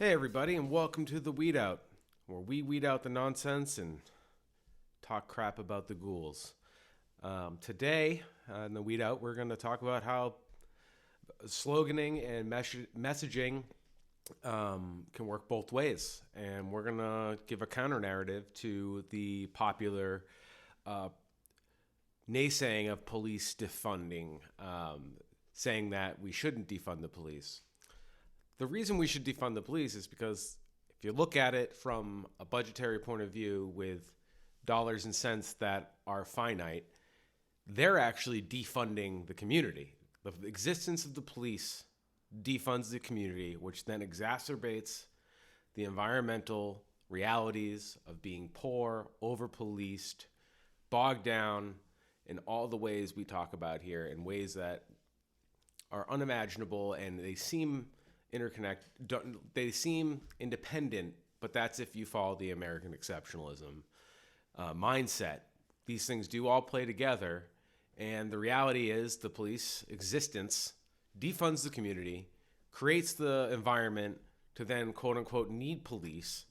Hey, everybody, and welcome to the Weedout, where we weed out the nonsense and talk crap about the ghouls. Today, in the Weedout, we're going to talk about how sloganing and messaging can work both ways. And we're going to give a counter narrative to the popular naysaying of police defunding, saying that we shouldn't defund the police. The reason we should defund the police is because if you look at it from a budgetary point of view with dollars and cents that are finite, they're actually defunding the community. The existence of the police defunds the community, which then exacerbates the environmental realities of being poor, over-policed, bogged down in all the ways we talk about here, in ways that are unimaginable, and they seem they seem independent, but that's if you follow the American exceptionalism mindset. These things do all play together, and the reality is the police existence defunds the community, creates the environment to then quote unquote need police,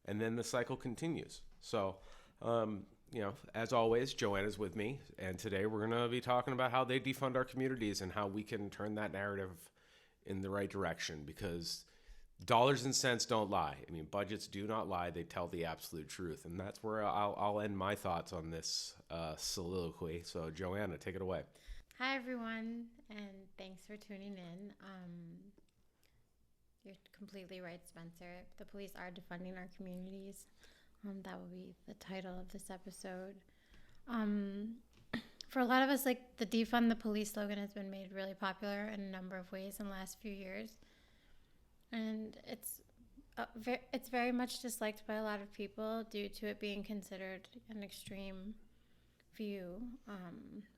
and then the cycle continues. So, as always, Joanna's with me, and today we're going to be talking about how they defund our communities and how we can turn that narrative in the right direction, because dollars and cents don't lie. I mean, budgets do not lie. They tell the absolute truth. And that's where I'll end my thoughts on this soliloquy. So, Joanna, take it away. Hi, everyone, and thanks for tuning in. You're completely right, Spencer. The police are defunding our communities. That will be the title of this episode. For a lot of us, like, the defund the police slogan has been made really popular in a number of ways in the last few years. And it's very much disliked by a lot of people due to it being considered an extreme view,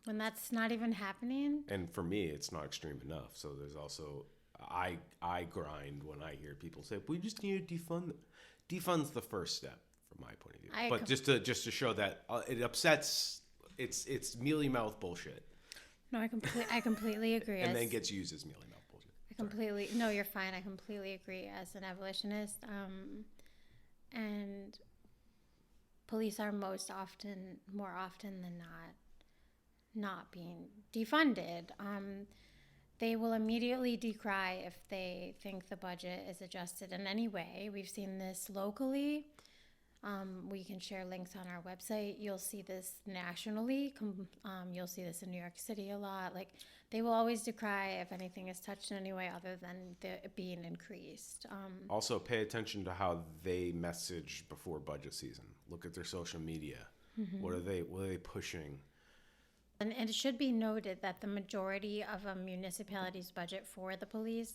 when that's not even happening. And for me, it's not extreme enough. So there's also, I grind when I hear people say, we just need to defund them. Defund's the first step from my point of view. Just to show that it upsets, it's mealy mouth bullshit. No, I completely agree. And then gets used as mealy mouth bullshit. No, you're fine. I completely agree as an abolitionist. And police are more often than not being defunded. They will immediately decry if they think the budget is adjusted in any way. We've seen this locally. We can share links on our website. You'll see this nationally. You'll see this in New York City a lot. Like, they will always decry if anything is touched in any way other than it being increased. Also, pay attention to how they message before budget season. Look at their social media. Mm-hmm. What are they pushing? And it should be noted that the majority of a municipality's budget for the police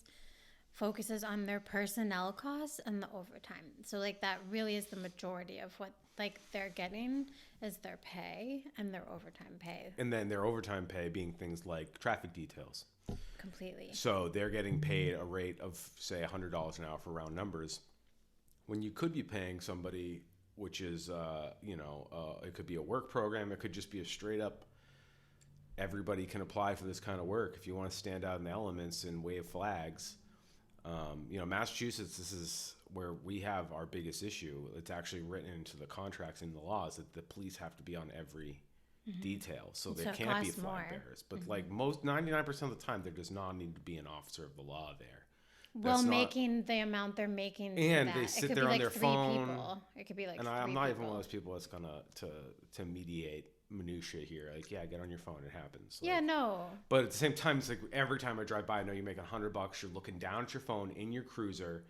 focuses on their personnel costs and the overtime. So, like, that really is the majority of what, like, they're getting is their pay and their overtime pay. And then their overtime pay being things like traffic details. Completely. So they're getting paid a rate of, say, $100 an hour for round numbers, when you could be paying somebody, which is, it could be a work program. It could just be a straight up, everybody can apply for this kind of work. If you want to stand out in the elements and wave flags. Massachusetts, this is where we have our biggest issue. It's actually written into the contracts and the laws that the police have to be on every detail. So they can't be flag bearers. But like 99% of the time, there does not need to be an officer of the law there. Well, making the amount they're making, and they sit there on their phone. People. It could be like, and I'm not even one of those people that's gonna to mediate minutia here. Like, yeah, get on your phone, it happens. Yeah, no. But at the same time, it's like every time I drive by, I know you make $100. You're looking down at your phone in your cruiser,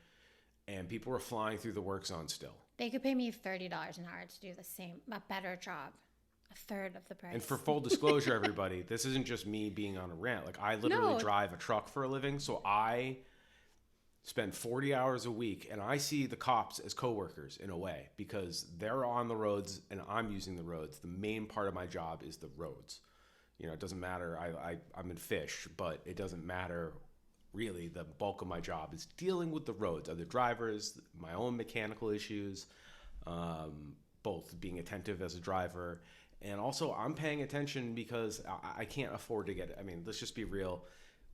and people are flying through the work zone still. They could pay me $30 an hour to do a better job. A third of the price. And for full disclosure, everybody, this isn't just me being on a rant. Like, I literally drive a truck for a living, so I spend 40 hours a week, and I see the cops as coworkers in a way, because they're on the roads and I'm using the roads. The main part of my job is the roads. It doesn't matter. I'm in fish, but it doesn't matter really. The bulk of my job is dealing with the roads, other drivers, my own mechanical issues, both being attentive as a driver. And also I'm paying attention because I can't afford to get it. I mean, let's just be real.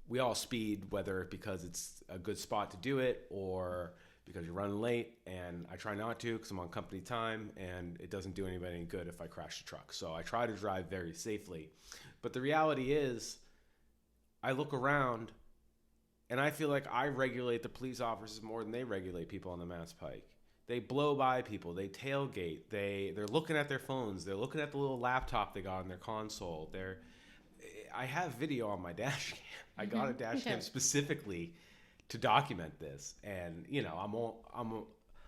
We all speed, whether because it's a good spot to do it or because you're running late, and I try not to because I'm on company time, and it doesn't do anybody any good if I crash the truck. So I try to drive very safely. But the reality is, I look around, and I feel like I regulate the police officers more than they regulate people on the Mass Pike. They blow by people. They tailgate. They're looking at their phones. They're looking at the little laptop they got on their console. I have video on my dash cam. I got a dash cam specifically to document this, and I'm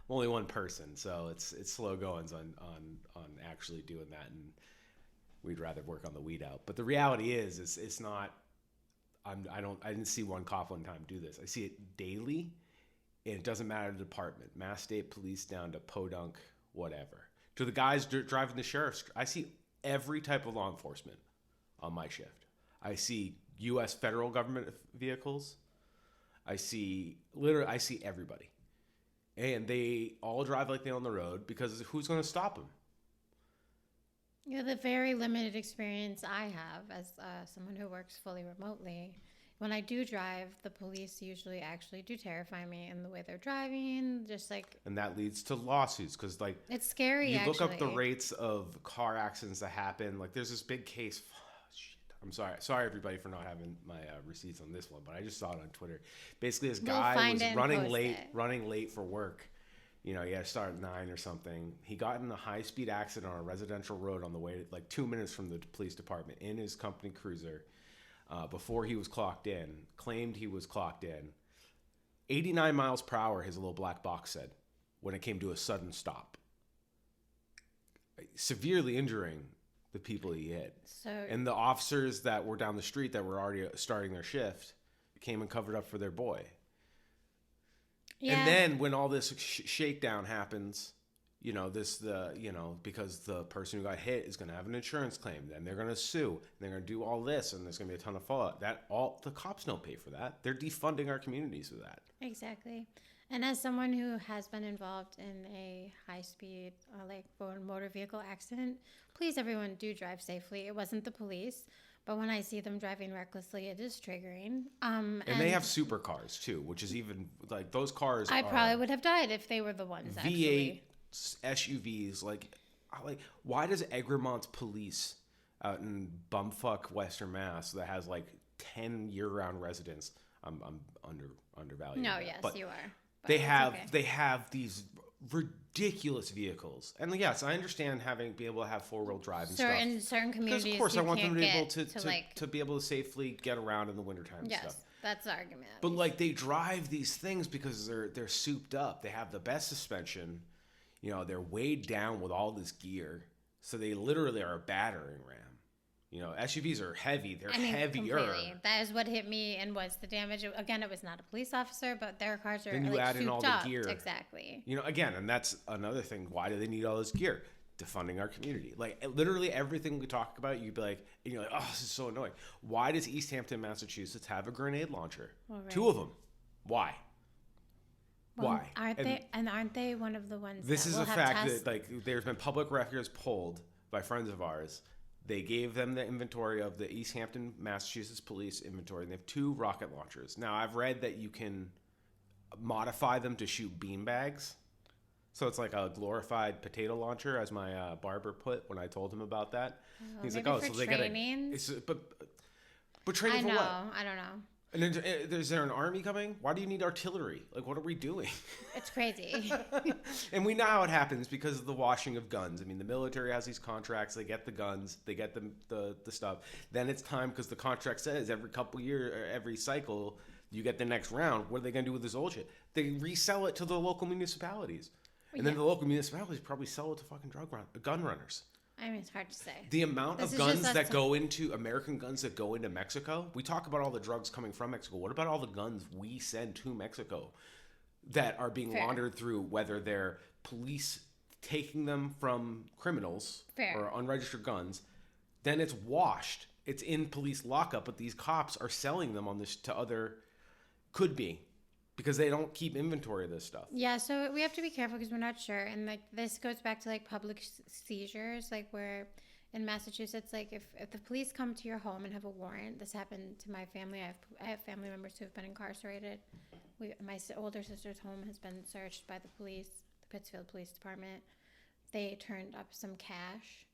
only one person, so it's slow goings on actually doing that, and we'd rather work on the weed out. But the reality is it's not. I didn't see one cop one time do this. I see it daily, and it doesn't matter the department, Mass State Police down to podunk, whatever, to the guys driving the sheriff's. I see every type of law enforcement on my shift. I see U.S. federal government vehicles. I see everybody, and they all drive like they own the road because who's going to stop them? Yeah, the very limited experience I have as someone who works fully remotely, when I do drive, the police usually actually do terrify me in the way they're driving, just like. And that leads to lawsuits because, like, it's scary. You look up the rates of car accidents that happen. Like, there's this big case. I'm sorry everybody for not having my receipts on this one, but I just saw it on Twitter. Basically, this guy was running late for work. He had to start at 9 or something. He got in a high-speed accident on a residential road on the way, like 2 minutes from the police department, in his company cruiser before he was clocked in. Claimed he was clocked in. 89 miles per hour, his little black box said, when it came to a sudden stop. Severely injuring the people he hit. And the officers that were down the street that were already starting their shift came and covered up for their boy. Yeah. And then when all this shakedown happens, because the person who got hit is going to have an insurance claim, then they're going to sue, and they're going to do all this, and there's going to be a ton of fallout. The cops don't pay for that. They're defunding our communities with that. Exactly. And as someone who has been involved in a high-speed, motor vehicle accident, please, everyone, do drive safely. It wasn't the police, but when I see them driving recklessly, it is triggering. And they have supercars, too, which is even, like, those cars I probably would have died if they were the ones, V8 actually. SUVs, why does Egremont's police out in bumfuck Western Mass that has, 10 year-round residents, I'm undervaluing No, that, yes, but you are. They have these ridiculous vehicles, and yes, I understand be able to have 4-wheel drive and stuff. In certain communities, because of course I want them to be able to be able to safely get around in the wintertime and stuff. Yes, that's the argument. But they drive these things because they're souped up. They have the best suspension. They're weighed down with all this gear, so they literally are a battering ram. SUVs are heavy. They're heavier. Completely. That is what hit me and was the damage. Again, it was not a police officer, but their cars are then you add in all the gear. Exactly. Again, and that's another thing. Why do they need all this gear? Defunding our community. Literally everything we talk about, you'd be like, and you're like, oh, this is so annoying. Why does East Hampton, Massachusetts have a grenade launcher? Well, right. 2 of them. Why? Well, why? Aren't they one of the ones this that is will a have fact that there's been public records pulled by friends of ours. They gave them the inventory of the East Hampton, Massachusetts police inventory, and they have 2 rocket launchers. Now, I've read that you can modify them to shoot beanbags. So it's like a glorified potato launcher, as my barber put when I told him about that. He's like, oh, so they got to... But training for what? I don't know. And then, is there an army coming? Why do you need artillery? What are we doing? It's crazy. And we know how it happens because of the washing of guns. I mean, the military has these contracts. They get the guns. They get the stuff. Then it's time because the contract says every couple years, or every cycle, you get the next round. What are they going to do with this old shit? They resell it to the local municipalities. And then the local municipalities probably sell it to fucking gun runners. I mean, it's hard to say. The amount of guns that go into American guns that go into Mexico. We talk about all the drugs coming from Mexico. What about all the guns we send to Mexico that are being laundered through, whether they're police taking them from criminals or unregistered guns? Then it's washed. It's in police lockup, but these cops are selling them on this to other, could be. Because they don't keep inventory of this stuff. Yeah, so we have to be careful because we're not sure. And this goes back to public seizures, where in Massachusetts, like if the police come to your home and have a warrant, this happened to my family. I have family members who have been incarcerated. My older sister's home has been searched by the police, the Pittsfield Police Department. They turned up some cash.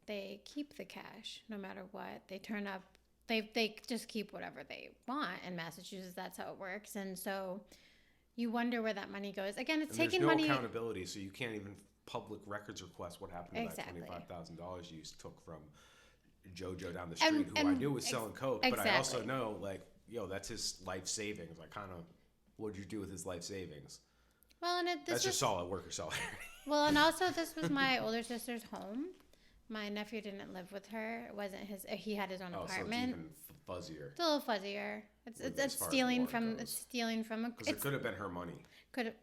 They keep the cash no matter what. They turn up. They just keep whatever they want in Massachusetts. That's how it works. And so you wonder where that money goes. Again, it's taking money. There's no accountability, so you can't even public records request what happened to Exactly. that $25,000 you took from JoJo down the street, who I knew was selling coke, but I also know, like, that's his life savings. I kind of, what did you do with his life savings? Well, and that's just solid worker solidarity. Well, and also this was my older sister's home. My nephew didn't live with her. It wasn't his. He had his own apartment. So it's even fuzzier. It's a little fuzzier. It's stealing from. It's stealing from. Because it could have been her money. Could have,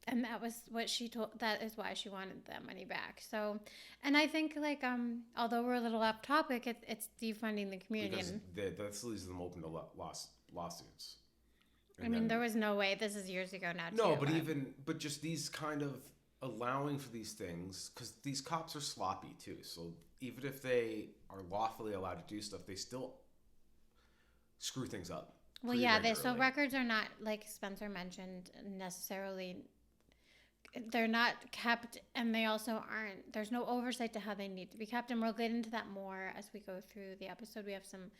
and that was what she told. That is why she wanted that money back. So, and I think like although we're a little off topic, it's defunding the community. Because that leaves them open to lawsuits. I mean, there was no way. This is years ago now. No, but just these kind of allowing for these things, because these cops are sloppy too. So even if they are lawfully allowed to do stuff, they still screw things up. Well, yeah, so records are not, like Spencer mentioned, necessarily. They're not kept, and they also aren't. There's no oversight to how they need to be kept, and we'll get into that more as we go through the episode. We have some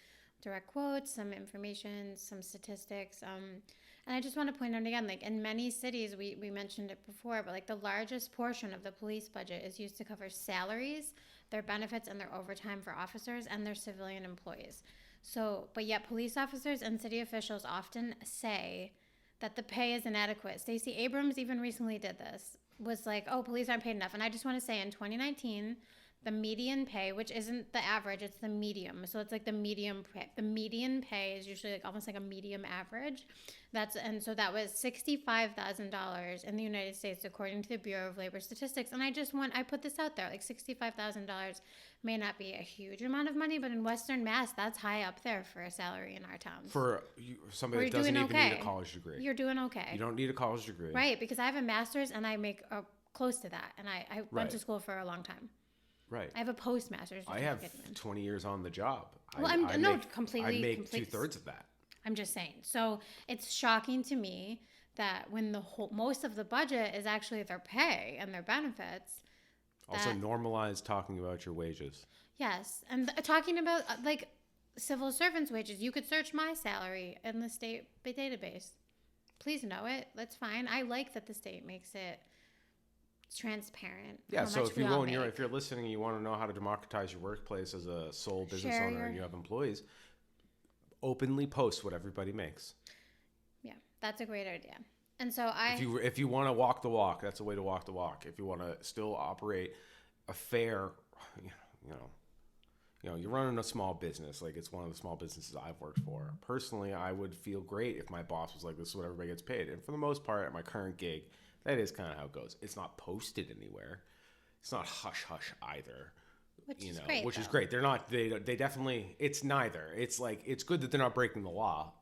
direct quotes, some information, some statistics. And I just want to point out again, like in many cities, we mentioned it before, but like the largest portion of the police budget is used to cover salaries, their benefits, and their overtime for officers and their civilian employees. So, but yet police officers and city officials often say that the pay is inadequate. Stacey Abrams even recently did this, was like, oh, police aren't paid enough. And I just want to say in 2019, the median pay, which isn't the average, it's the medium. So it's like the medium pay. The median pay is usually like almost like a medium average. And so that was $65,000 in the United States, according to the Bureau of Labor Statistics. And I put this out there, like $65,000 may not be a huge amount of money, but in Western Mass, that's high up there for a salary in our towns. For somebody that doesn't even need a college degree. You're doing okay. You don't need a college degree. Right, because I have a master's and I make close to that. And I went to school for a long time. Right. I have a postmaster's. I have 20 years on the job. Well, I make 2/3 of that. I'm just saying. So it's shocking to me that when most of the budget is actually their pay and their benefits. Also normalize talking about your wages. Yes. And talking about like civil servants' wages. You could search my salary in the state database. Please know it. That's fine. I like that the state makes it transparent. Yeah, so if you're listening and you want to know how to democratize your workplace as a sole business owner and you have employees, openly post what everybody makes. Yeah, that's a great idea. And so if you want to walk the walk, that's a way to walk the walk. If you want to still operate a fair, you're running a small business. Like it's one of the small businesses I've worked for. Personally, I would feel great if my boss was like, this is what everybody gets paid. And for the most part, at my current gig, that is kind of how it goes. It's not posted anywhere. It's not hush hush either. Which is great. They're not. They definitely. It's neither. It's like it's good that they're not breaking the law,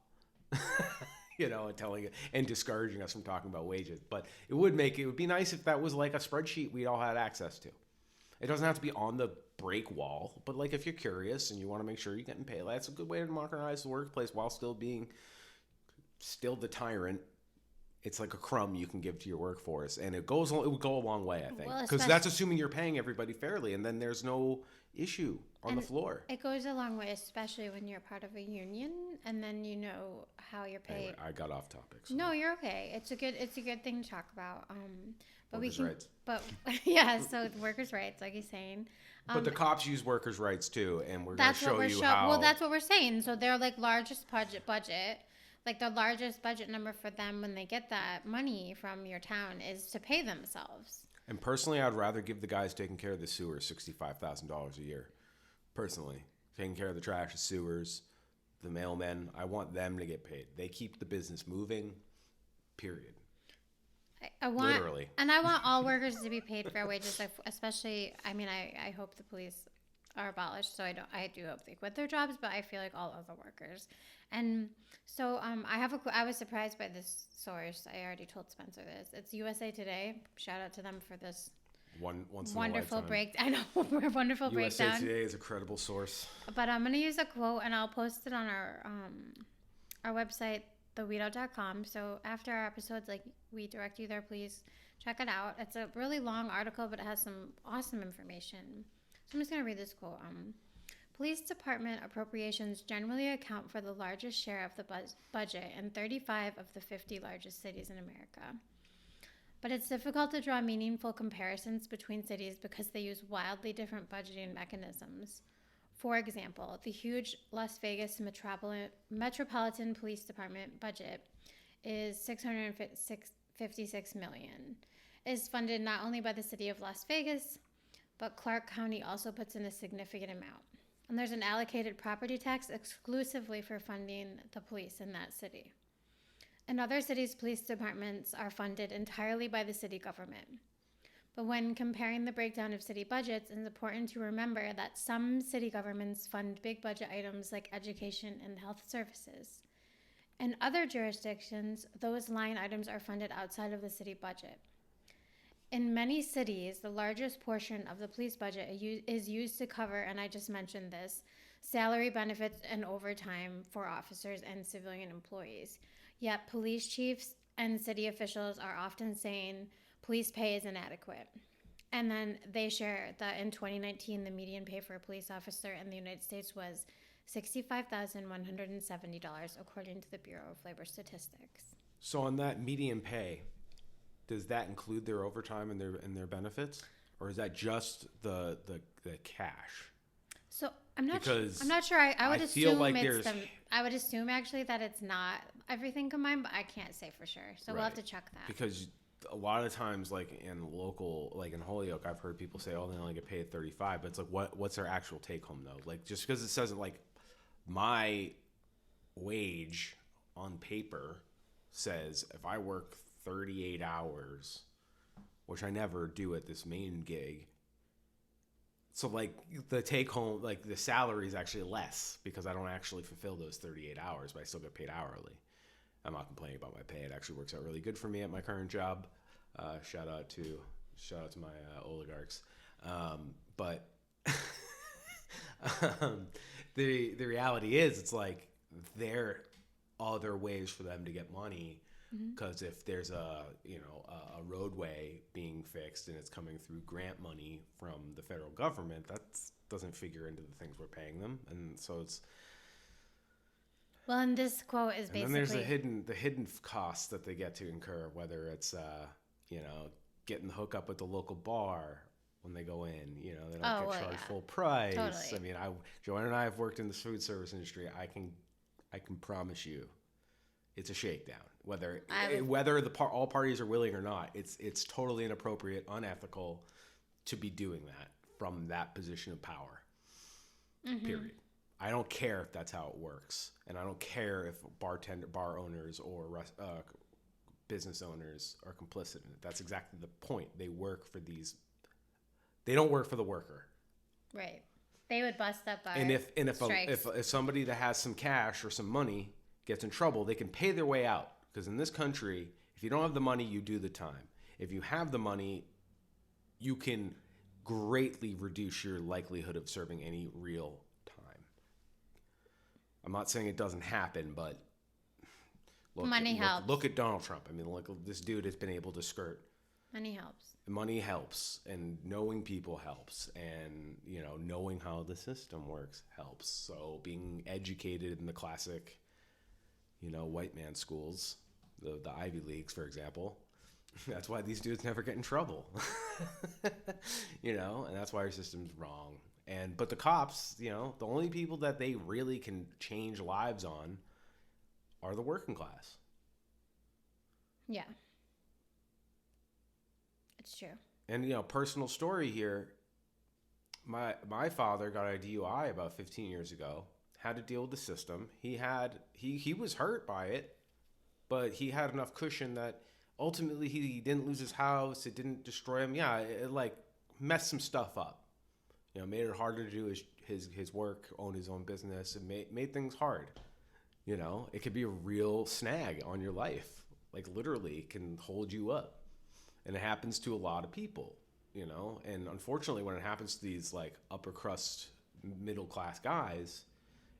and telling and discouraging us from talking about wages. But it would be nice if that was like a spreadsheet we all had access to. It doesn't have to be on the break wall, but like if you're curious and you want to make sure you're getting paid, that's a good way to democratize the workplace while still being the tyrant. It's like a crumb you can give to your workforce, and it would go a long way, I think, because that's assuming you're paying everybody fairly, and then there's no issue on the floor. It goes a long way, especially when you're part of a union, and then you know how you're paid. Anyway, I got off topic. So. No, you're okay. It's a good thing to talk about. But workers' rights. But yeah, so workers' rights, like he's saying. But the cops use workers' rights too, and we're going to show you how. Well, that's what we're saying. So they're like largest budget. Like the largest budget number for them when they get that money from your town is to pay themselves. And personally, I'd rather give the guys taking care of the sewers $65,000 a year. Personally, taking care of the trash, the sewers, the mailmen, I want them to get paid. They keep the business moving, period. Literally. And I want all workers to be paid fair wages, especially, I hope the police are abolished, so I do hope they quit their jobs, but I feel like all other workers. And so I was surprised by this source. I already told Spencer this. It's USA Today. Shout out to them for this once in wonderful a lifetime. break. I know, wonderful USA breakdown. Today is a credible source. But I'm gonna use a quote, and I'll post it on our website, theweedout.com. So after our episodes, like, we direct you there. Please check it out. It's a really long article, but it has some awesome information. So I'm just gonna read this quote. Police department appropriations generally account for the largest share of the budget in 35 of the 50 largest cities in America. But it's difficult to draw meaningful comparisons between cities because they use wildly different budgeting mechanisms. For example, the huge Las Vegas Metropolitan Police Department budget is $656 million. It is funded not only by the city of Las Vegas, but Clark County also puts in a significant amount. And there's an allocated property tax exclusively for funding the police in that city. In other cities, police departments are funded entirely by the city government. But when comparing the breakdown of city budgets, it's important to remember that some city governments fund big budget items like education and health services. In other jurisdictions, those line items are funded outside of the city budget. In many cities, the largest portion of the police budget is used to cover, and I just mentioned this, salary, benefits, and overtime for officers and civilian employees. Yet police chiefs and city officials are often saying police pay is inadequate. And then they share that in 2019, the median pay for a police officer in the United States was $65,170, according to the Bureau of Labor Statistics. So on that median pay, does that include their overtime and their benefits, or is that just the cash? So I'm not Because sure. I would feel assume like I would assume actually that it's not everything combined, but I can't say for sure. So we'll have to check that. Because a lot of times, like in local, like in Holyoke, I've heard people say, "Oh, they only get paid 35," but it's like, what's their actual take home though? Like, just because it says it, like my wage on paper says if I work 38 hours, which I never do at this main gig. So like the take home, like the salary is actually less because I don't actually fulfill those 38 hours, but I still get paid hourly. I'm not complaining about my pay. It actually works out really good for me at my current job. Shout out to my oligarchs. But the reality is, it's like there are other ways for them to get money. Because if there's a roadway being fixed and it's coming through grant money from the federal government, that doesn't figure into the things we're paying them, and so it's. Well, and this quote is basically. And then there's the hidden costs that they get to incur, whether it's getting the hookup at the local bar when they go in. They don't get charged full price. Totally. I mean, Joanne and I have worked in the food service industry. I can promise you, it's a shakedown. Whether all parties are willing or not, it's totally inappropriate, unethical to be doing that from that position of power. Period. I don't care if that's how it works, and I don't care if bar owners or business owners are complicit in it. That's exactly the point. They work for these. They don't work for the worker. Right. They would bust up our and if somebody that has some cash or some money gets in trouble, they can pay their way out. Because in this country, if you don't have the money, you do the time. If you have the money, you can greatly reduce your likelihood of serving any real time. I'm not saying it doesn't happen, but money helps. Look at Donald Trump. I mean, look, this dude has been able to skirt. Money helps. Money helps, and knowing people helps, and knowing how the system works helps. So being educated in the classic, white man schools, the Ivy Leagues, for example. That's why these dudes never get in trouble. And that's why our system's wrong. But the cops, the only people that they really can change lives on are the working class. Yeah. It's true. And personal story here. My father got a DUI about 15 years ago. Had to deal with the system. He was hurt by it, but he had enough cushion that ultimately he didn't lose his house. It didn't destroy him. Yeah, it like messed some stuff up. Made it harder to do his work, own his own business. It made things hard. It could be a real snag on your life. Like literally can hold you up. And it happens to a lot of people. you know? And unfortunately, when it happens to these like upper crust, middle class guys,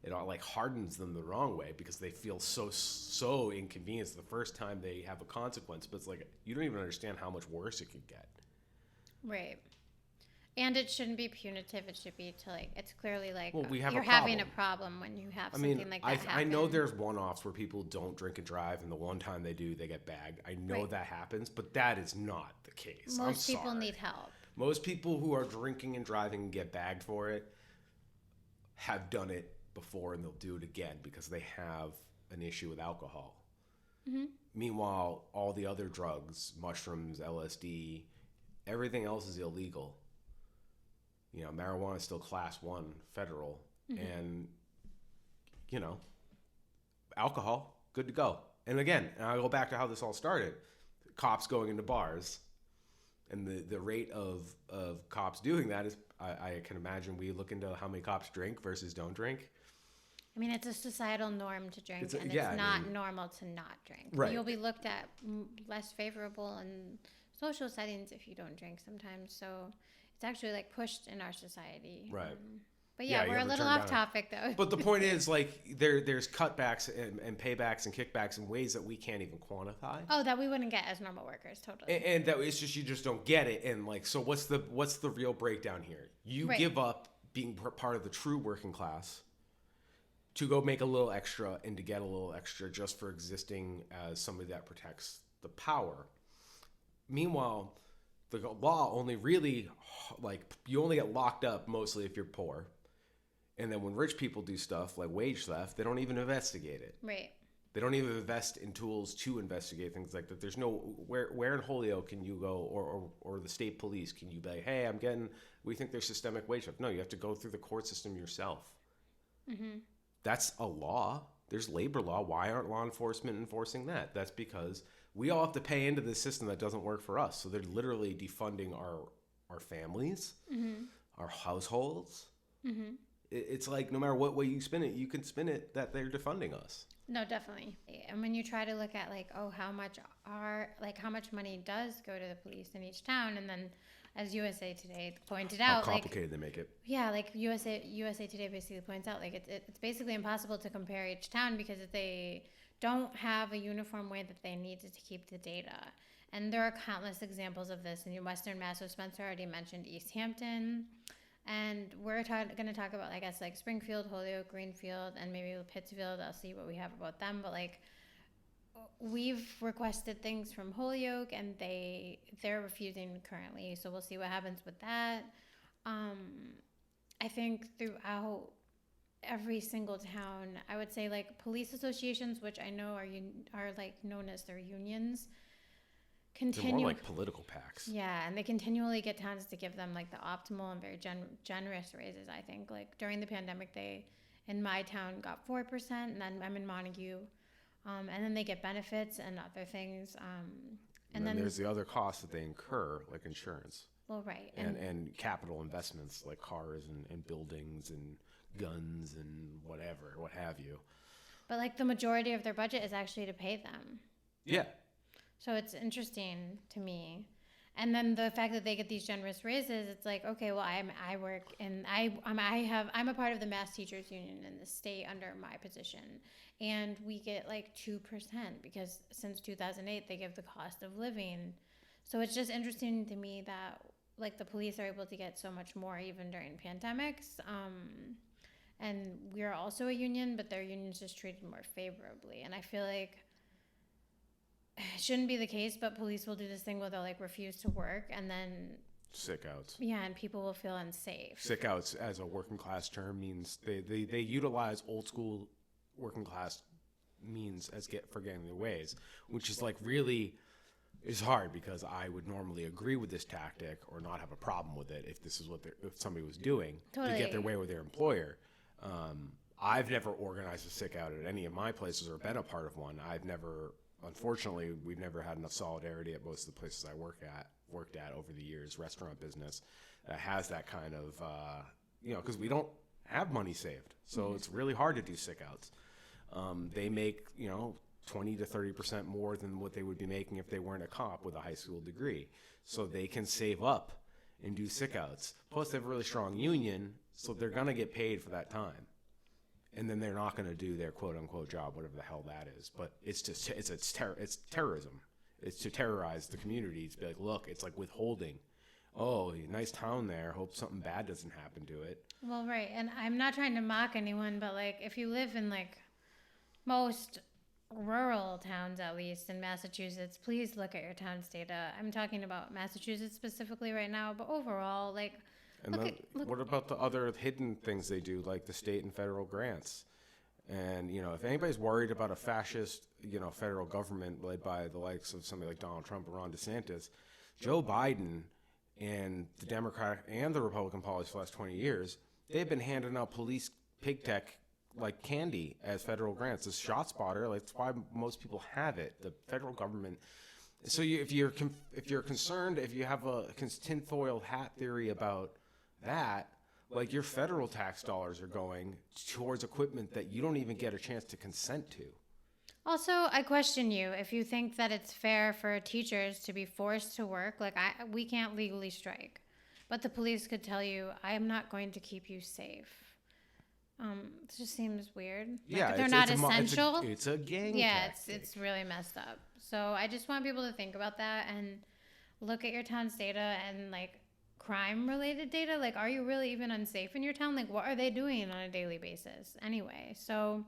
it all like hardens them the wrong way because they feel so inconvenienced the first time they have a consequence. But it's like, you don't even understand how much worse it could get. Right. And it shouldn't be punitive. It should be to like, it's clearly like, well, we have you're a problem. having a problem when you have something like that happen. I know there's one-offs where people don't drink and drive, and the one time they do, they get bagged. I know that happens, but that is not the case. Most people need help. Most people who are drinking and driving and get bagged for it have done it before, and they'll do it again because they have an issue with alcohol. Mm-hmm. Meanwhile, all the other drugs, mushrooms, LSD, everything else is illegal. You know, marijuana is still class 1 federal, and, you know, alcohol, good to go. And again, I go back to how this all started. Cops going into bars, and the rate of cops doing that is, I can imagine we look into how many cops drink versus don't drink. I mean, it's a societal norm to drink, and it's not normal to not drink. Right. You'll be looked at less favorable in social settings if you don't drink sometimes, so... It's actually like pushed in our society. Right. But yeah, we're a little off topic though. But the point is like there's cutbacks and paybacks and kickbacks in ways that we can't even quantify. Oh, that we wouldn't get as normal workers, totally. And that it's just, you just don't get it. And like, so what's the real breakdown here? You give up being part of the true working class to go make a little extra and to get a little extra just for existing as somebody that protects the power. Meanwhile, the law only really, like, you only get locked up mostly if you're poor. And then when rich people do stuff like wage theft, they don't even investigate it. Right. They don't even invest in tools to investigate things like that. There's no, where in Holyoke can you go, or the state police, can you be like, hey, we think there's systemic wage theft. No, you have to go through the court system yourself. Mm-hmm. That's a law. There's labor law. Why aren't law enforcement enforcing that? That's because we all have to pay into this system that doesn't work for us. So they're literally defunding our families, our households. Mm-hmm. It's like no matter what way you spin it, you can spin it that they're defunding us. No, definitely. And when you try to look at like, oh, how much money does go to the police in each town, and then as USA Today pointed out, how complicated they make it. Yeah, like USA Today basically points out, like it's basically impossible to compare each town because they don't have a uniform way that they need to keep the data. And there are countless examples of this in Western Mass. So Spencer already mentioned East Hampton. And we're going to talk about, I guess, like Springfield, Holyoke, Greenfield, and maybe Pittsfield. I'll see what we have about them. But, like, we've requested things from Holyoke, and they're refusing currently. So we'll see what happens with that. I think throughout every single town, I would say, like, police associations, which I know are like known as their unions, they're more like political PACs. Yeah, and they continually get towns to give them like the optimal and very generous raises. I think like during the pandemic, they in my town got 4%, and then I'm in Montague, and then they get benefits and other things. And then there's the other costs that they incur, like insurance. Well, right, and capital investments like cars and buildings and guns and what have you. But like the majority of their budget is actually to pay them. Yeah. So it's interesting to me. And then the fact that they get these generous raises, it's like, okay, well, I'm a part of the Mass Teachers Union in the state under my position, and we get like 2% because since 2008 they give the cost of living. So it's just interesting to me that like the police are able to get so much more even during pandemics. And we're also a union, but their union's just treated more favorably. And I feel like it shouldn't be the case, but police will do this thing where they'll like refuse to work and then sick outs. Yeah, and people will feel unsafe. Sick outs as a working class term means they utilize old school working class means for getting their ways, which is like really is hard because I would normally agree with this tactic or not have a problem with it if this is if somebody was doing to get their way with their employer. I've never organized a sick out at any of my places or been a part of one. Unfortunately, we've never had enough solidarity at most of the places I worked at over the years, restaurant business, that has that kind of, because we don't have money saved. So it's really hard to do sick outs. They make, 20 to 30% more than what they would be making if they weren't a cop with a high school degree. So they can save up and do sick outs. Plus, they have a really strong union, so they're going to get paid for that time. And then they're not going to do their quote unquote job, whatever the hell that is. But it's just, it's terrorism. It's to terrorize the community. To be like, look, it's like withholding. Oh, nice town there. Hope something bad doesn't happen to it. Well, right. And I'm not trying to mock anyone, but like if you live in like most rural towns, at least in Massachusetts, please look at your town's data. I'm talking about Massachusetts specifically right now, but overall, like, and what about the other hidden things they do, like the state and federal grants? And, you know, if anybody's worried about a fascist, you know, federal government led by the likes of somebody like Donald Trump or Ron DeSantis, Joe Biden and the Democratic and the Republican policy for the last 20 years, they've been handing out police pig tech like candy as federal grants. This ShotSpotter, like, that's why most people have it. The federal government. So if you're concerned, if you have a tinfoil hat theory about that, like, your federal tax dollars are going towards equipment that you don't even get a chance to consent to. Also, I question you if you think that it's fair for teachers to be forced to work. Like, we can't legally strike, but the police could tell you, I am not going to keep you safe. It just seems weird. Yeah, like, they're not essential. It's a gang. Yeah, tactic. it's really messed up. So I just want people to think about that and look at your town's data and like crime-related data. Like, are you really even unsafe in your town? Like, what are they doing on a daily basis anyway? So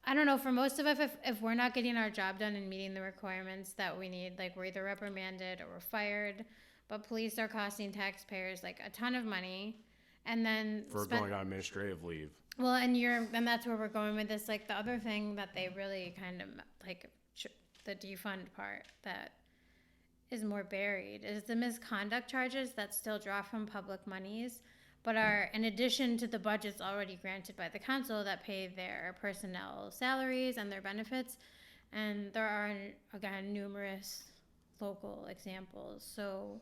I don't know. For most of us, if we're not getting our job done and meeting the requirements that we need, like, we're either reprimanded or we're fired. But police are costing taxpayers like a ton of money, and then for going on administrative leave. Well, and that's where we're going with this. Like, the other thing that they really kind of like the defund part that is more buried is the misconduct charges that still draw from public monies, but are in addition to the budgets already granted by the council that pay their personnel salaries and their benefits. And there are, again, numerous local examples. So,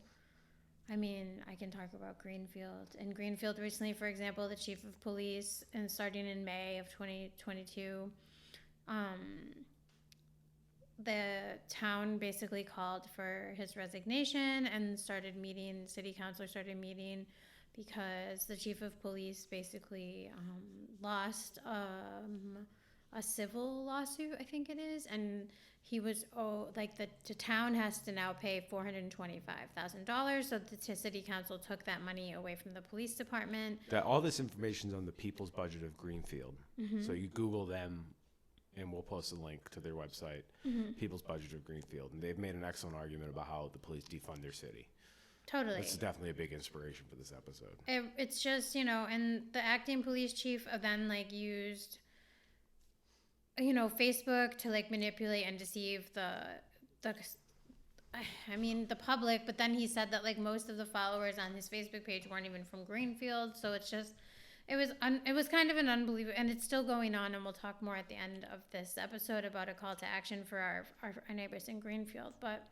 I mean, I can talk about Greenfield. In Greenfield recently, for example, the chief of police, and starting in May of 2022, the town basically called for his resignation and city councilors started meeting because the chief of police basically lost a civil lawsuit, I think it is, and he was the town has to now pay $425,000. So the city council took that money away from the police department. That all this information is on the People's Budget of Greenfield. Mm-hmm. So you Google them, and we'll post a link to their website, mm-hmm. People's Budget of Greenfield, and they've made an excellent argument about how the police defund their city. Totally. It's definitely a big inspiration for this episode. It's just, and the acting police chief then used Facebook to manipulate and deceive the public, but then he said that most of the followers on his Facebook page weren't even from Greenfield, so it's just it was kind of an unbelievable, and it's still going on, and we'll talk more at the end of this episode about a call to action for our neighbors in Greenfield. But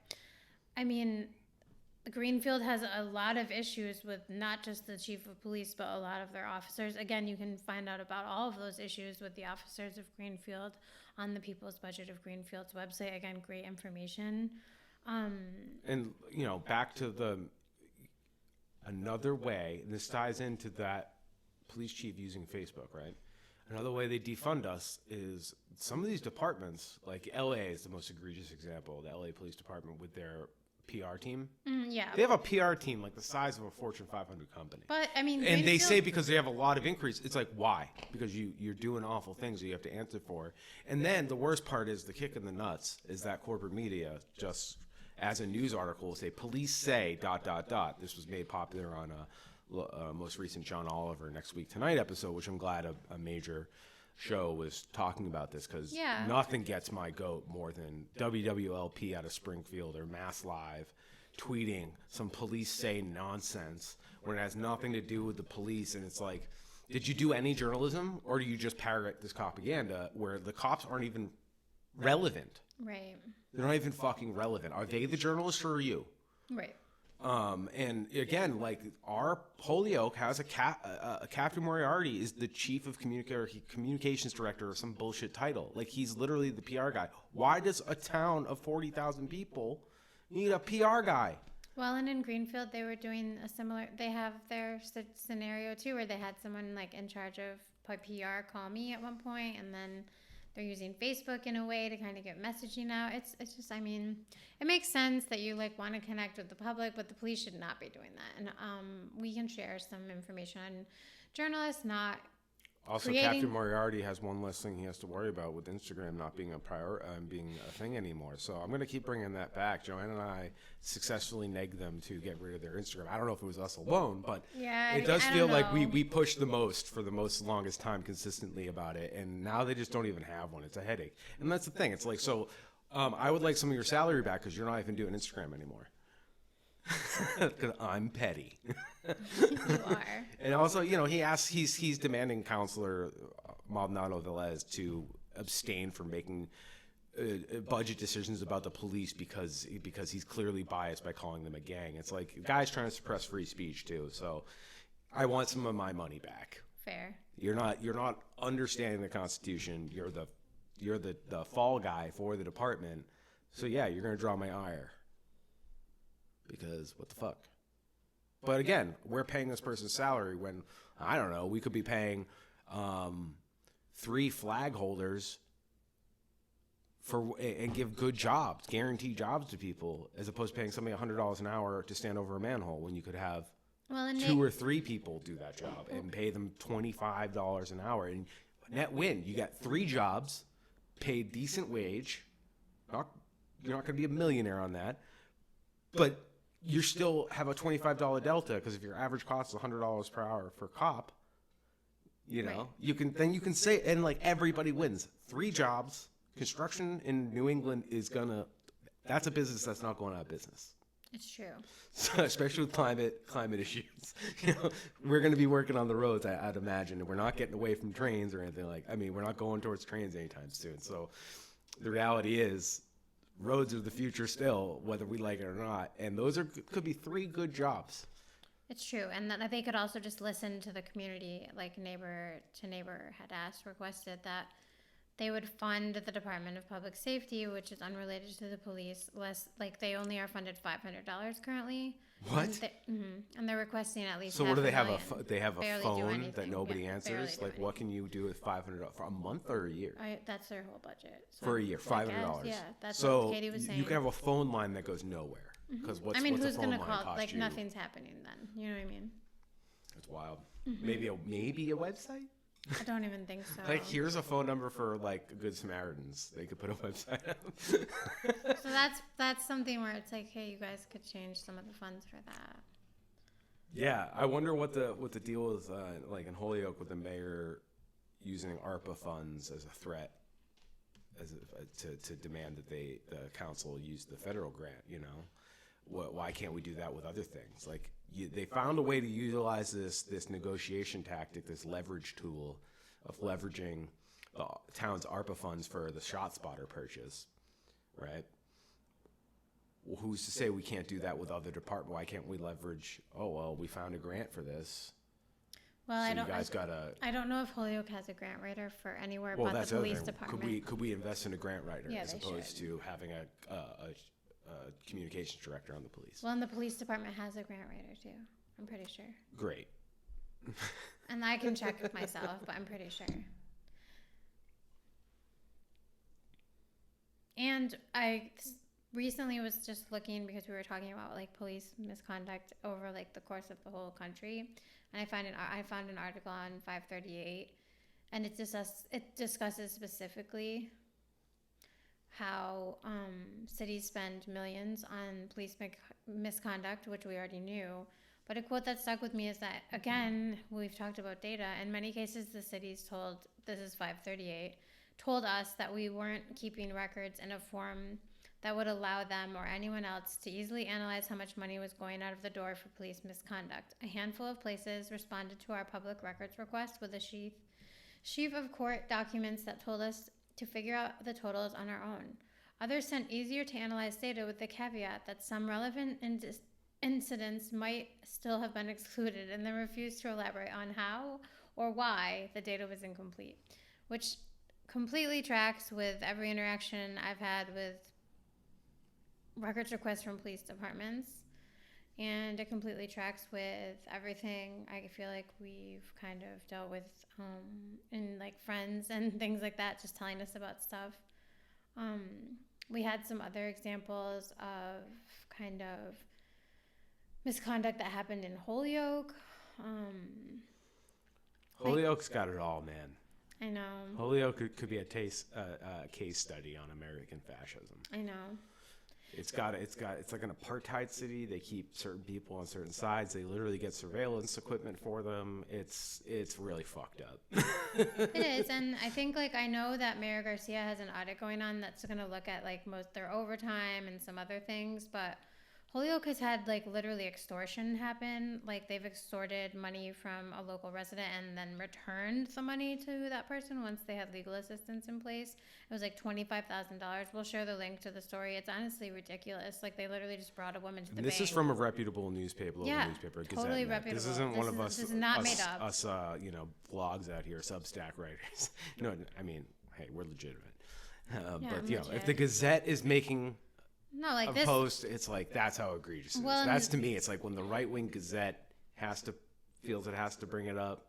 Greenfield has a lot of issues with not just the chief of police, but a lot of their officers. Again, you can find out about all of those issues with the officers of Greenfield on the People's Budget of Greenfield's website. Again, great information. And, back to another way, and this ties into that police chief using Facebook, right? Another way they defund us is some of these departments, like LA is the most egregious example, the LA Police Department with their PR team. Yeah. They have a PR team like the size of a Fortune 500 company. But, and they say because they have a lot of increase. It's like, why? Because you're doing awful things that you have to answer for. And then the worst part is the kick in the nuts is that corporate media just, as a news article, will say, police say ... This was made popular on a most recent John Oliver Next Week Tonight episode, which I'm glad a major show was talking about this, because nothing gets my goat more than WWLP out of Springfield or Mass Live tweeting some police say nonsense when it has nothing to do with the police. And it's like, did you do any journalism, or do you just parrot this propaganda where the cops aren't even relevant? Right. They're not even fucking relevant. Are they the journalists, or are you? Right. And again, our Holyoke has a Captain Moriarty is the chief of communications director or some bullshit title. He's literally the PR guy. Why does a town of 40,000 people need a PR guy? Well, and in Greenfield, they were doing a similar. They have their scenario too, where they had someone like in charge of PR call me at one point, and then they're using Facebook in a way to kind of get messaging out. It's just, I mean, it makes sense that you like want to connect with the public, but the police should not be doing that. And we can share some information on journalists not. Also, Captain Moriarty has one less thing he has to worry about with Instagram not being being a thing anymore. So I'm going to keep bringing that back. Joanne and I successfully negged them to get rid of their Instagram. I don't know if it was us alone, but it does feel like we pushed the most for the longest time consistently about it, and now they just don't even have one. It's a headache. And that's the thing. It's like, so I would like some of your salary back because you're not even doing Instagram anymore. Because I'm petty. You are. And also, he's demanding Counselor Maldonado Velez to abstain from making budget decisions about the police because he's clearly biased by calling them a gang. It's like, the guy's trying to suppress free speech too. So I want some of my money back. Fair. You're not understanding the Constitution. You're the fall guy for the department. So yeah, you're going to draw my ire. Because what the fuck? But again, we're paying this person's salary when, I don't know, we could be paying 3 flag holders and give good jobs, guarantee jobs to people, as opposed to paying somebody $100 an hour to stand over a manhole when you could have 2 or 3 people do that job and pay them $25 an hour. And net win, you got 3 jobs, paid decent wage. You're not going to be a millionaire on that, but you still have a $25 delta, because if your average cost is $100 per hour for cop, Right. you can say, and like everybody wins. 3 jobs. Construction in New England that's a business that's not going out of business. It's true. So, especially with climate issues. We're going to be working on the roads, I'd imagine, and we're not getting away from trains or anything we're not going towards trains anytime soon. So the reality is, roads are the future still, whether we like it or not. And those could be 3 good jobs. It's true. And that they could also just listen to the community, like Neighbor to Neighbor had requested that they would fund the Department of Public Safety, which is unrelated to the police, less, like they only are funded $500 currently. What? And they're requesting at least. So what do they have? They have a Barely do phone anything. that nobody Yeah, answers? barely do Like, what can you do with $500 for a month or a year? That's their whole budget. So For a year, $500. yeah, that's so what Katie was saying. You can have a phone line that goes nowhere. Because what's who's a phone gonna line call? cost Like you? nothing's happening then. You know what I mean? It's wild. Maybe a website. I don't even think so. Like, here's a phone number for like Good Samaritans. They could put a website up. So that's something where it's like, hey, you guys could change some of the funds for that. Yeah, I wonder what the deal is like in Holyoke with the mayor using ARPA funds as a threat, to demand that the council use the federal grant. Why can't we do that with other things? Like, they found a way to utilize this negotiation tactic, this leverage tool of leveraging the town's ARPA funds for the ShotSpotter purchase, right? Well, who's to say we can't do that with other departments? Why can't we leverage? Oh well, we found a grant for this. Well, So I don't know if Holyoke has a grant writer for anywhere Well, but that's the the other police thing. department. Could we invest in a grant writer Yeah, as they opposed should. to having a communications director on the police? Well, and the police department has a grant writer too. I'm pretty sure. Great. And I can check with myself, but I'm pretty sure. And I recently was just looking, because we were talking about like police misconduct over like the course of the whole country, and I found an article on 538, and it discusses specifically how cities spend millions on police misconduct, which we already knew. But a quote that stuck with me is that, again, we've talked about data. In many cases, the cities this is 538, told us that we weren't keeping records in a form that would allow them or anyone else to easily analyze how much money was going out of the door for police misconduct. A handful of places responded to our public records request with a sheaf of court documents that told us to figure out the totals on our own. Others sent easier to analyze data with the caveat that some relevant incidents might still have been excluded, and then refused to elaborate on how or why the data was incomplete, which completely tracks with every interaction I've had with records requests from police departments. And it completely tracks with everything I feel like we've kind of dealt with in like friends and things like that, just telling us about stuff. We had some other examples of kind of misconduct that happened in Holyoke. Holyoke's got it all, man. I know. Holyoke could be a case study on American fascism. I know. It's like an apartheid city. They keep certain people on certain sides. They literally get surveillance equipment for them. It's really fucked up. It is, and I think I know that Mayor Garcia has an audit going on that's going to look at most their overtime and some other things, but Holyoke has had literally extortion happen. They've extorted money from a local resident and then returned the money to that person once they had legal assistance in place. It was $25,000. We'll share the link to the story. It's honestly ridiculous. They literally just brought a woman to the bank. This is from a reputable newspaper, newspaper, totally Gazette. Reputable. This isn't one of us. This is not made up. Us, vlogs out here, Substack writers. No, I mean, hey, we're legitimate. But legit. if the Gazette is making this post, it's that's how egregious it is. That's to me, it's when the right-wing Gazette feels it has to bring it up,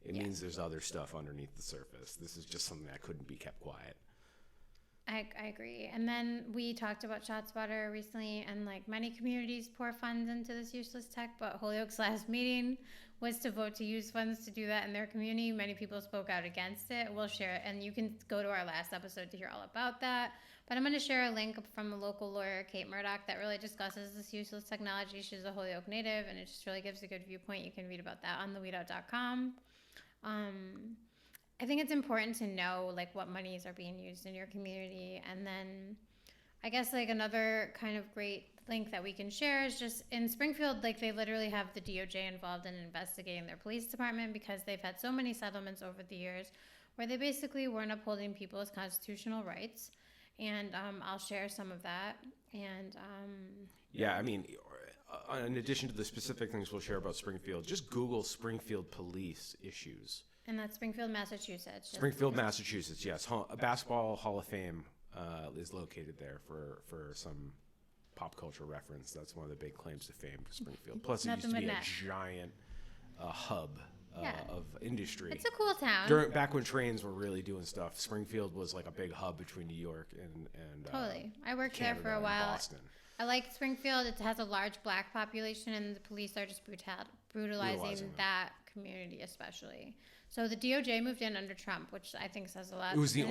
it means there's other stuff underneath the surface. This is just something that couldn't be kept quiet. I agree. And then we talked about ShotSpotter recently, and many communities pour funds into this useless tech, but Holyoke's last meeting was to vote to use funds to do that in their community. Many people spoke out against it. We'll share it, and you can go to our last episode to hear all about that. But I'm going to share a link from a local lawyer, Kate Murdoch, that really discusses this useless technology. She's a Holyoke native, and it just really gives a good viewpoint. You can read about that on theweedout.com. I think it's important to know what monies are being used in your community. And then I guess another kind of great link that we can share is just in Springfield, they literally have the DOJ involved in investigating their police department because they've had so many settlements over the years where they basically weren't upholding people's constitutional rights. And I'll share some of that. And yeah, I mean, in addition to the specific things we'll share about Springfield, just Google Springfield police issues. And that's Springfield, Massachusetts. Springfield, Massachusetts, yes. A basketball Hall of Fame is located there for some pop culture reference. That's one of the big claims to fame to Springfield. Plus, it used to be a giant hub of industry. It's a cool town. Back when trains were really doing stuff, Springfield was a big hub between New York and totally. I worked Canada there for a while. Boston. I like Springfield. It has a large black population, and the police are just brutalizing that community especially. So the DOJ moved in under Trump, which I think says a lot. It was the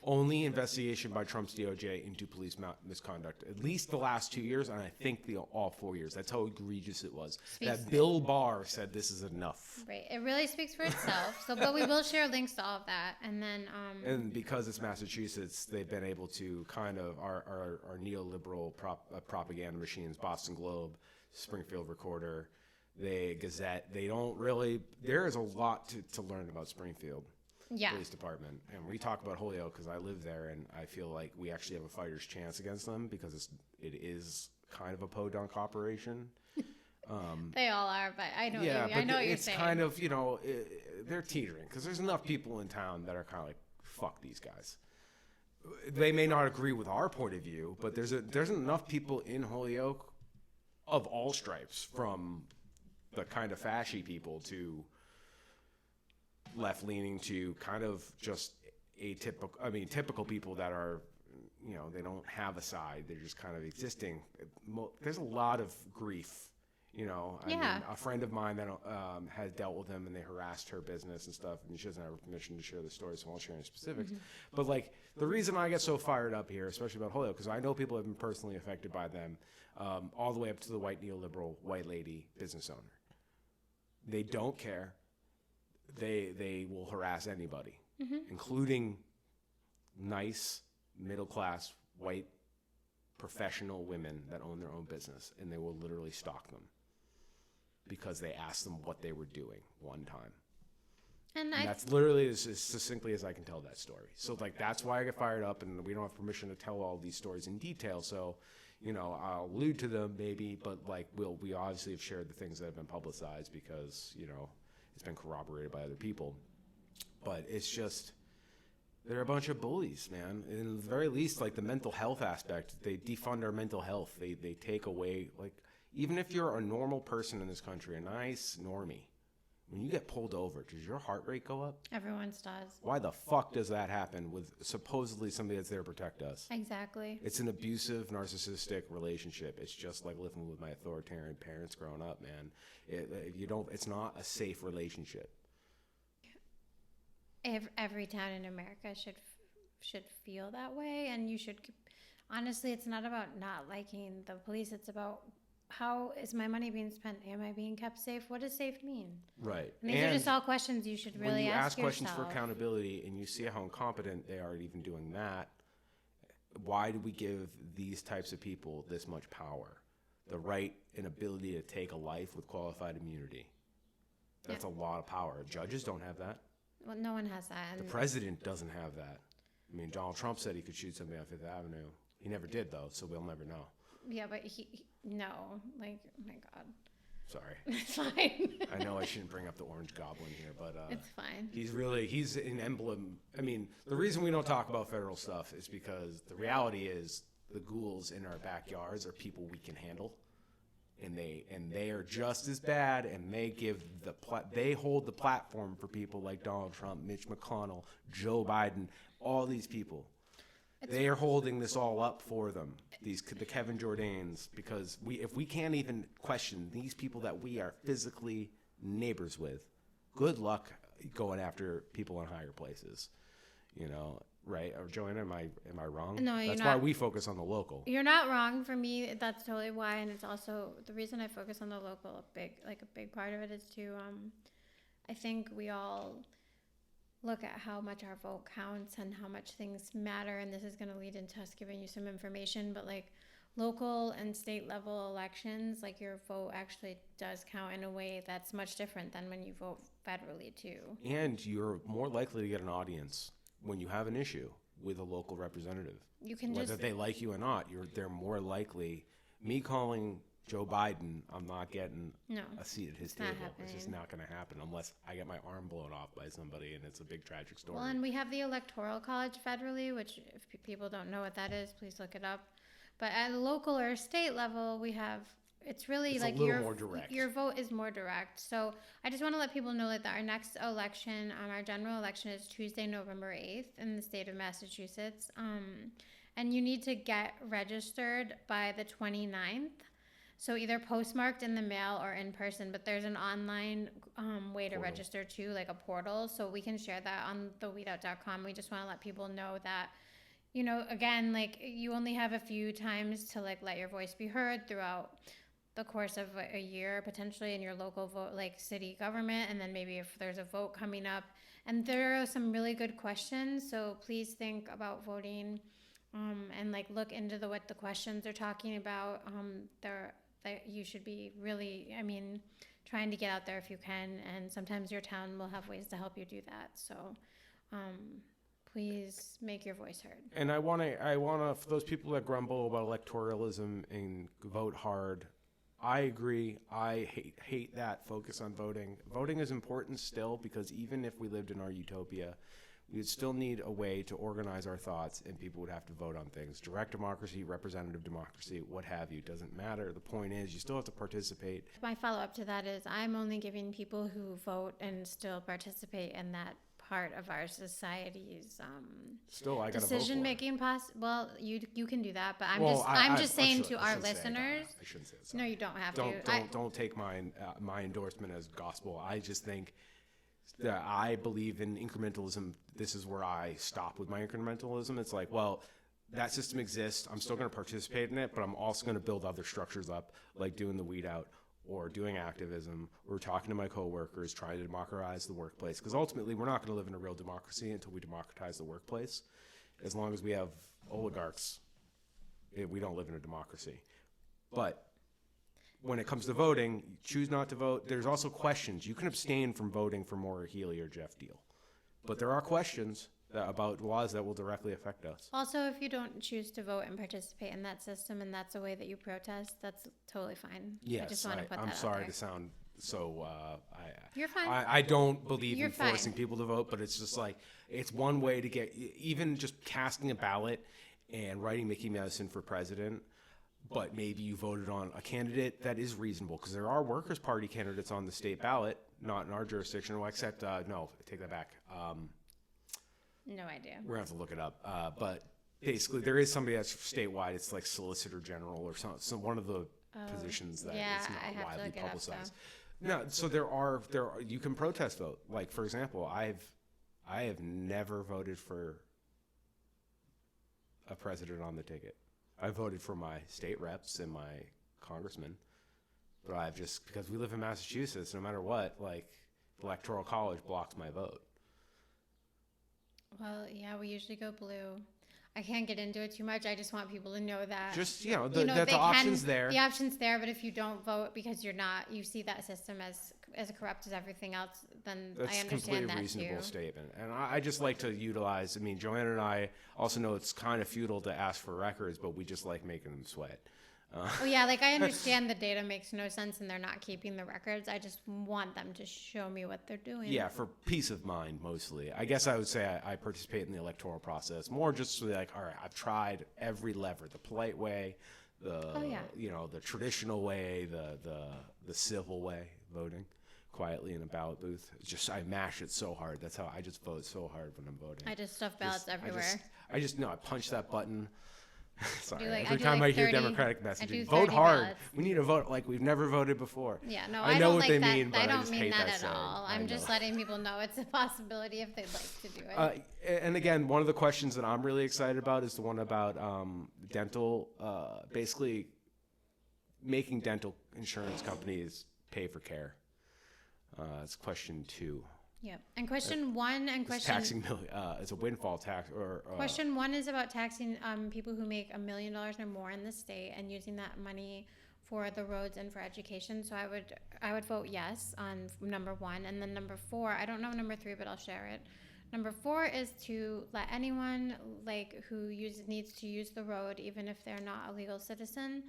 only investigation by Trump's DOJ into police misconduct, at least the last 2 years, and I think all 4 years. That's how egregious it was. That Bill Barr said this is enough. Right. It really speaks for itself. But we will share links to all of that, and then. And because it's Massachusetts, they've been able to kind of our neoliberal propaganda machines, Boston Globe, Springfield Recorder. Gazette, they don't really, there is a lot to learn about Springfield Police Department. And we talk about Holyoke because I live there, and I feel like we actually have a fighter's chance against them because it is kind of a podunk operation. They all are, but I know what you're saying. It's kind of, they're teetering because there's enough people in town that are kind of fuck these guys. They may not agree with our point of view, but there's enough people in Holyoke of all stripes, from the kind of fashy people to left-leaning to kind of just typical people that are, they don't have a side. They're just kind of existing. There's a lot of grief, I mean, a friend of mine that has dealt with him, and they harassed her business and stuff, and she doesn't have permission to share the story, so I won't share any specifics. Mm-hmm. But the reason I get so fired up here, especially about Holyoke, because I know people have been personally affected by them, all the way up to the white neoliberal white lady business owner. They don't care. They will harass anybody, including nice, middle-class, white, professional women that own their own business, and they will literally stalk them because they asked them what they were doing one time. And that's literally as succinctly as I can tell that story. So that's why I get fired up, and we don't have permission to tell all these stories in detail. So, I'll allude to them maybe, but we obviously have shared the things that have been publicized because, it's been corroborated by other people. But it's just, they're a bunch of bullies, man. And at the very least, the mental health aspect, they defund our mental health. They take away, Even if you're a normal person in this country, a nice normie, when you get pulled over, does your heart rate go up? Everyone's does. Why the fuck does that happen with supposedly somebody that's there to protect us? Exactly. It's an abusive, narcissistic relationship. It's just like living with my authoritarian parents growing up, man. It's not a safe relationship. Every town in America should feel that way, and you should. Honestly, it's not about not liking the police. It's about how is my money being spent? Am I being kept safe? What does safe mean? Right. And these are just all questions you should really when you ask questions yourself. for accountability and you see how incompetent they are at even doing that, why do we give these types of people this much power? The right and ability to take a life with qualified immunity. That's a lot of power. Judges don't have that. Well, no one has that. The president doesn't have that. I mean, Donald Trump said he could shoot somebody on Fifth Avenue. He never did, though, so we'll never know. Yeah, but no. Like, oh my God. Sorry. It's fine. I know I shouldn't bring up the Orange Goblin here, but it's fine. He's an emblem. I mean, the reason we don't talk about federal stuff is because the reality is the ghouls in our backyards are people we can handle. And they are just as bad, and they hold the platform for people like Donald Trump, Mitch McConnell, Joe Biden, all these people. They are holding this all up for them, the Kevin Jourdains, because if we can't even question these people that we are physically neighbors with, good luck going after people in higher places, right? Or Joanna, am I wrong? No, you're That's not. why we focus on the local. You're not wrong. For me, that's totally why, and it's also the reason I focus on the local. A big part of it is to, I think we all look at how much our vote counts and how much things matter, and this is going to lead into us giving you some information, but like local and state level elections, like your vote actually does count in a way that's much different than when you vote federally too. And you're more likely to get an audience when you have an issue with a local representative. You can whether they like you or not, they're more likely. Me calling Joe Biden, I'm not getting a seat at his table. It's just not going to happen unless I get my arm blown off by somebody, and it's a big tragic story. Well, and we have the Electoral College federally, which if people don't know what that is, please look it up. But at a local or state level, it's really like more direct. Your vote is more direct. So I just want to let people know that our next election, our general election, is Tuesday, November 8th in the state of Massachusetts. And you need to get registered by the 29th. So either postmarked in the mail or in person, but there's an online way to register too, like a portal. So we can share that on the weedout.com. We just want to let people know that, again, like you only have a few times to like let your voice be heard throughout the course of a year, potentially in your local vote, like city government. And then maybe if there's a vote coming up, and there are some really good questions. So please think about voting and like look into what the questions are talking about. You should be really, trying to get out there if you can, and sometimes your town will have ways to help you do that. So please make your voice heard. And I want to, for those people that grumble about electoralism and vote hard, I agree. I hate that focus on voting. Voting is important still, because even if we lived in our utopia, we would still need a way to organize our thoughts, and people would have to vote on things. Direct democracy, representative democracy, what have you, doesn't matter. The point is you still have to participate. My follow-up to that is I'm only giving people who vote and still participate in that part of our society's decision-making. Well, you can do that, but I'm just saying to our listeners. I shouldn't say that. No, you don't have to. Don't take my endorsement as gospel. I just think that I believe in incrementalism. This is where I stop with my incrementalism. It's like, well, that system exists. I'm still going to participate in it, but I'm also going to build other structures up, like doing the weed out or doing activism or talking to my coworkers, trying to democratize the workplace. Because ultimately, we're not going to live in a real democracy until we democratize the workplace. As long as we have oligarchs, we don't live in a democracy. But when it comes to voting, you choose not to vote. There's also questions. You can abstain from voting for Maura Healey or Jeff Deal. But there are questions about laws that will directly affect us. Also, if you don't choose to vote and participate in that system and that's a way that you protest, that's totally fine. Yes, I just want to put that I'm out sorry there. to sound so... You're fine. I don't believe You're in forcing fine. people to vote, but it's just like, it's one way to get... Even just casting a ballot and writing Mickey Mouse in for president, but maybe you voted on a candidate that is reasonable, because there are Workers' Party candidates on the state ballot, not in our jurisdiction, well, except, no, take that back. No idea. We're going to have to look it up. But basically, there is somebody that's statewide. It's like Solicitor General or some one of the positions that is not widely publicized. No, so there are you can protest vote. Like, for example, I have never voted for a president on the ticket. I voted for my state reps and my congressman, but I've just, because we live in Massachusetts, no matter what, like, the Electoral College blocks my vote. Well, yeah, we usually go blue. I can't get into it too much. I just want people to know that. Just, that the option's there. The option's there, but if you don't vote because you see that system as corrupt as everything else, then I understand that too. That's a completely reasonable statement. And I just like to utilize, Joanna and I also know it's kind of futile to ask for records, but we just like making them sweat. I understand the data makes no sense and they're not keeping the records. I just want them to show me what they're doing. Yeah, for peace of mind, mostly. I guess I would say I participate in the electoral process more just so like, all right, I've tried every lever, the polite way, the traditional way, the civil way, voting quietly in a ballot booth. I mash it so hard. That's how I just vote so hard when I'm voting. I just stuff ballots everywhere. I punch that button. Sorry, every time I hear Democratic messaging, vote hard. Ballots. We need to vote like we've never voted before. Yeah, no, I know don't what like they that. mean, but I don't just mean hate that at all. I'm just letting people know it's a possibility if they'd like to do it. And again, one of the questions that I'm really excited about is the one about dental, basically making dental insurance companies pay for care. It's question 2. Yeah, and question 1 and question taxing it's a windfall tax question 1 is about taxing people who make $1 million or more in the state and using that money for the roads and for education. So I would vote yes on number 1, and then number 4. I don't know number 3, but I'll share it. Number 4 is to let anyone who needs to use the road, even if they're not a legal citizen,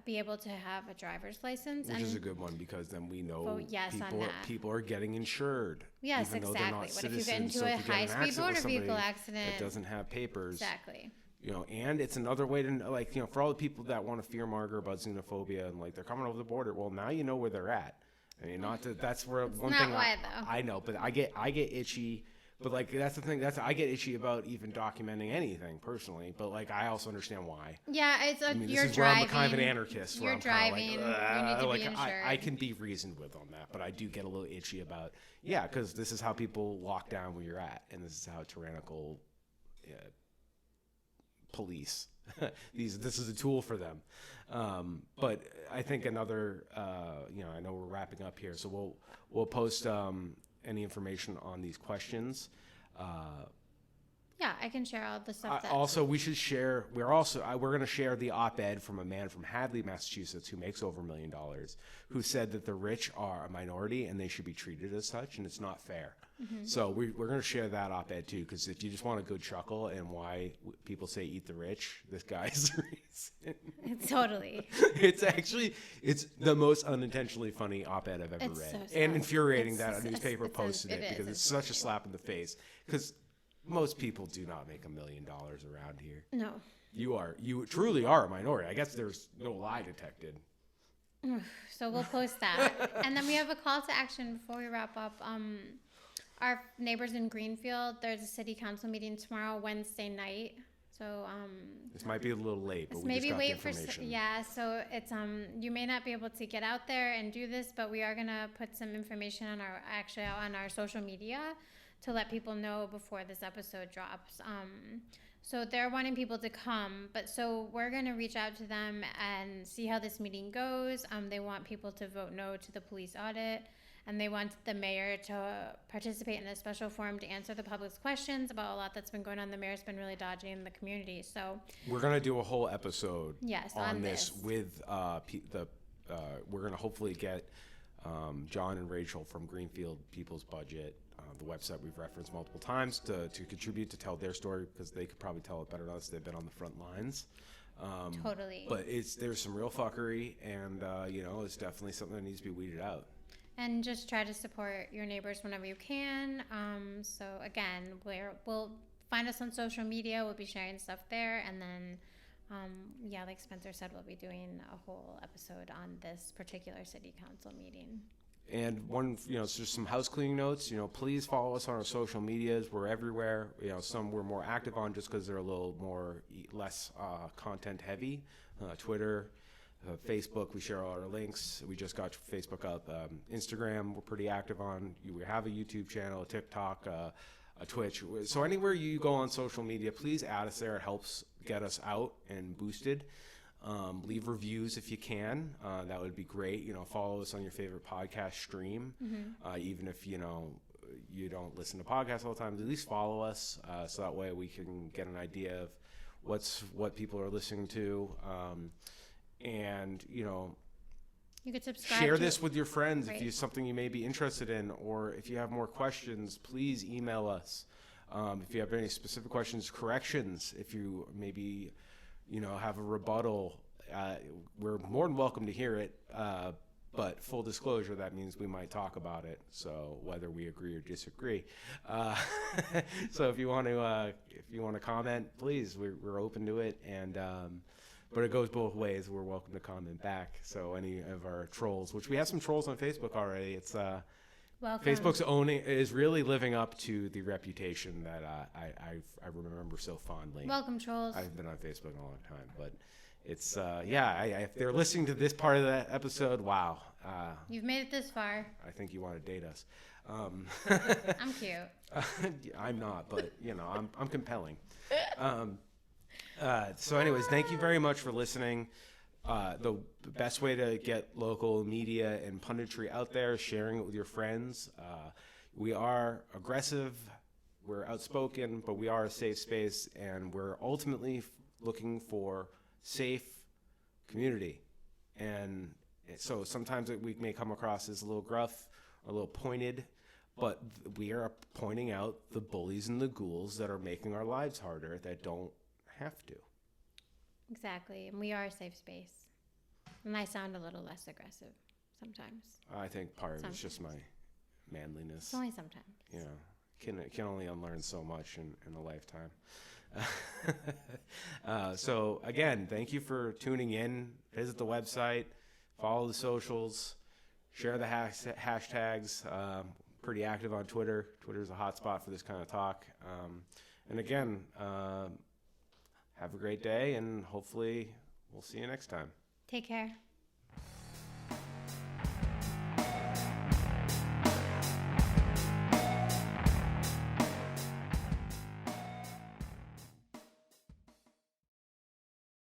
be able to have a driver's license. Which is a good one, because then we know yes people are getting insured. Yes, even exactly. Though they're not But citizens. if you get into a high-speed motor vehicle accident that doesn't have papers. Exactly. And it's another way to, for all the people that want to fear-monger about xenophobia and, they're coming over the border, well, now you know where they're at. That's where one thing I know, but I get itchy. But that's the thing. I get itchy about even documenting anything personally. But I also understand why. Yeah, you're this is driving. Where I'm kind of an anarchist. You're driving. You need to be insured. I can be reasoned with on that, but I do get a little itchy about because this is how people lock down where you're at, and this is how tyrannical police. This is a tool for them. But I think another. I know we're wrapping up here, so we'll post. Any information on these questions. I can share all the stuff. Also, we should share. We're going to share the op-ed from a man from Hadley, Massachusetts, who makes over $1 million, who said that the rich are a minority and they should be treated as such, and it's not fair. Mm-hmm. So we're going to share that op-ed too, because if you just want a good chuckle and why people say eat the rich, this guy's the reason. Totally. It's the most unintentionally funny op-ed I've ever read, and infuriating that a newspaper posted it because it's such a slap in the face. Because most people do not make $1 million around here. No. You truly are a minority. I guess there's no lie detected. So we'll post that. And then we have a call to action before we wrap up. Our neighbors in Greenfield, there's a city council meeting tomorrow, Wednesday night. So this might be a little late, but we just got the information. So it's you may not be able to get out there and do this, but we are gonna put some information on our social media to let people know before this episode drops. So they're wanting people to come, but so we're going to reach out to them and see how this meeting goes. They want people to vote no to the police audit, and they want the mayor to participate in a special forum to answer the public's questions about a lot that's been going on. The mayor's been really dodgy in the community, so we're going to do a whole episode on this with we're going to hopefully get John and Rachel from Greenfield People's Budget, the website we've referenced multiple times, to contribute to tell their story, because they could probably tell it better than us. They've been on the front lines. Totally. But there's some real fuckery, and it's definitely something that needs to be weeded out. And just try to support your neighbors whenever you can. So again, we'll find us on social media. We'll be sharing stuff there, and then Yeah, like Spencer said, we'll be doing a whole episode on this particular city council meeting. And one, it's just some house cleaning notes. Please follow us on our social medias. We're everywhere. Some we're more active on just because they're a little less content heavy. Twitter, Facebook, we share all our links. We just got Facebook up. Instagram, we're pretty active on. We have a YouTube channel, a TikTok, a Twitch. So anywhere you go on social media, please add us there. It helps get us out and boosted. Leave reviews if you can. That would be great. Follow us on your favorite podcast stream. Even if, you don't listen to podcasts all the time, at least follow us. So that way we can get an idea of what people are listening to. And, you could subscribe. Share this with your friends Right. if it's something you may be interested in, or if you have more questions, please email us. If you have any specific questions, corrections, if you maybe, have a rebuttal, we're more than welcome to hear it. But full disclosure, that means we might talk about it. So whether we agree or disagree. So if you want to comment, please, we're open to it. And, but it goes both ways. We're welcome to comment back. So any of our trolls, which we have some trolls on Facebook already. It's Welcome. Facebook's is really living up to the reputation that I remember so fondly. Welcome, trolls. I've been on Facebook a long time, but it's if they're listening to this part of the episode, wow. You've made it this far. I think you want to date us. I'm cute. I'm not, but I'm compelling. So anyways, thank you very much for listening. The best way to get local media and punditry out there is sharing it with your friends. We are aggressive, we're outspoken, but we are a safe space, and we're ultimately looking for safe community. And so sometimes we may come across as a little gruff, a little pointed, but we are pointing out the bullies and the ghouls that are making our lives harder that don't have to. Exactly. And we are a safe space. And I sound a little less aggressive sometimes. I think part of it's just my manliness. It's only sometimes. Can only unlearn so much in a lifetime. So again, thank you for tuning in. Visit the website, follow the socials, share the hashtags. Pretty active on Twitter. Twitter's a hot spot for this kind of talk. And again, have a great day, and hopefully we'll see you next time. Take care.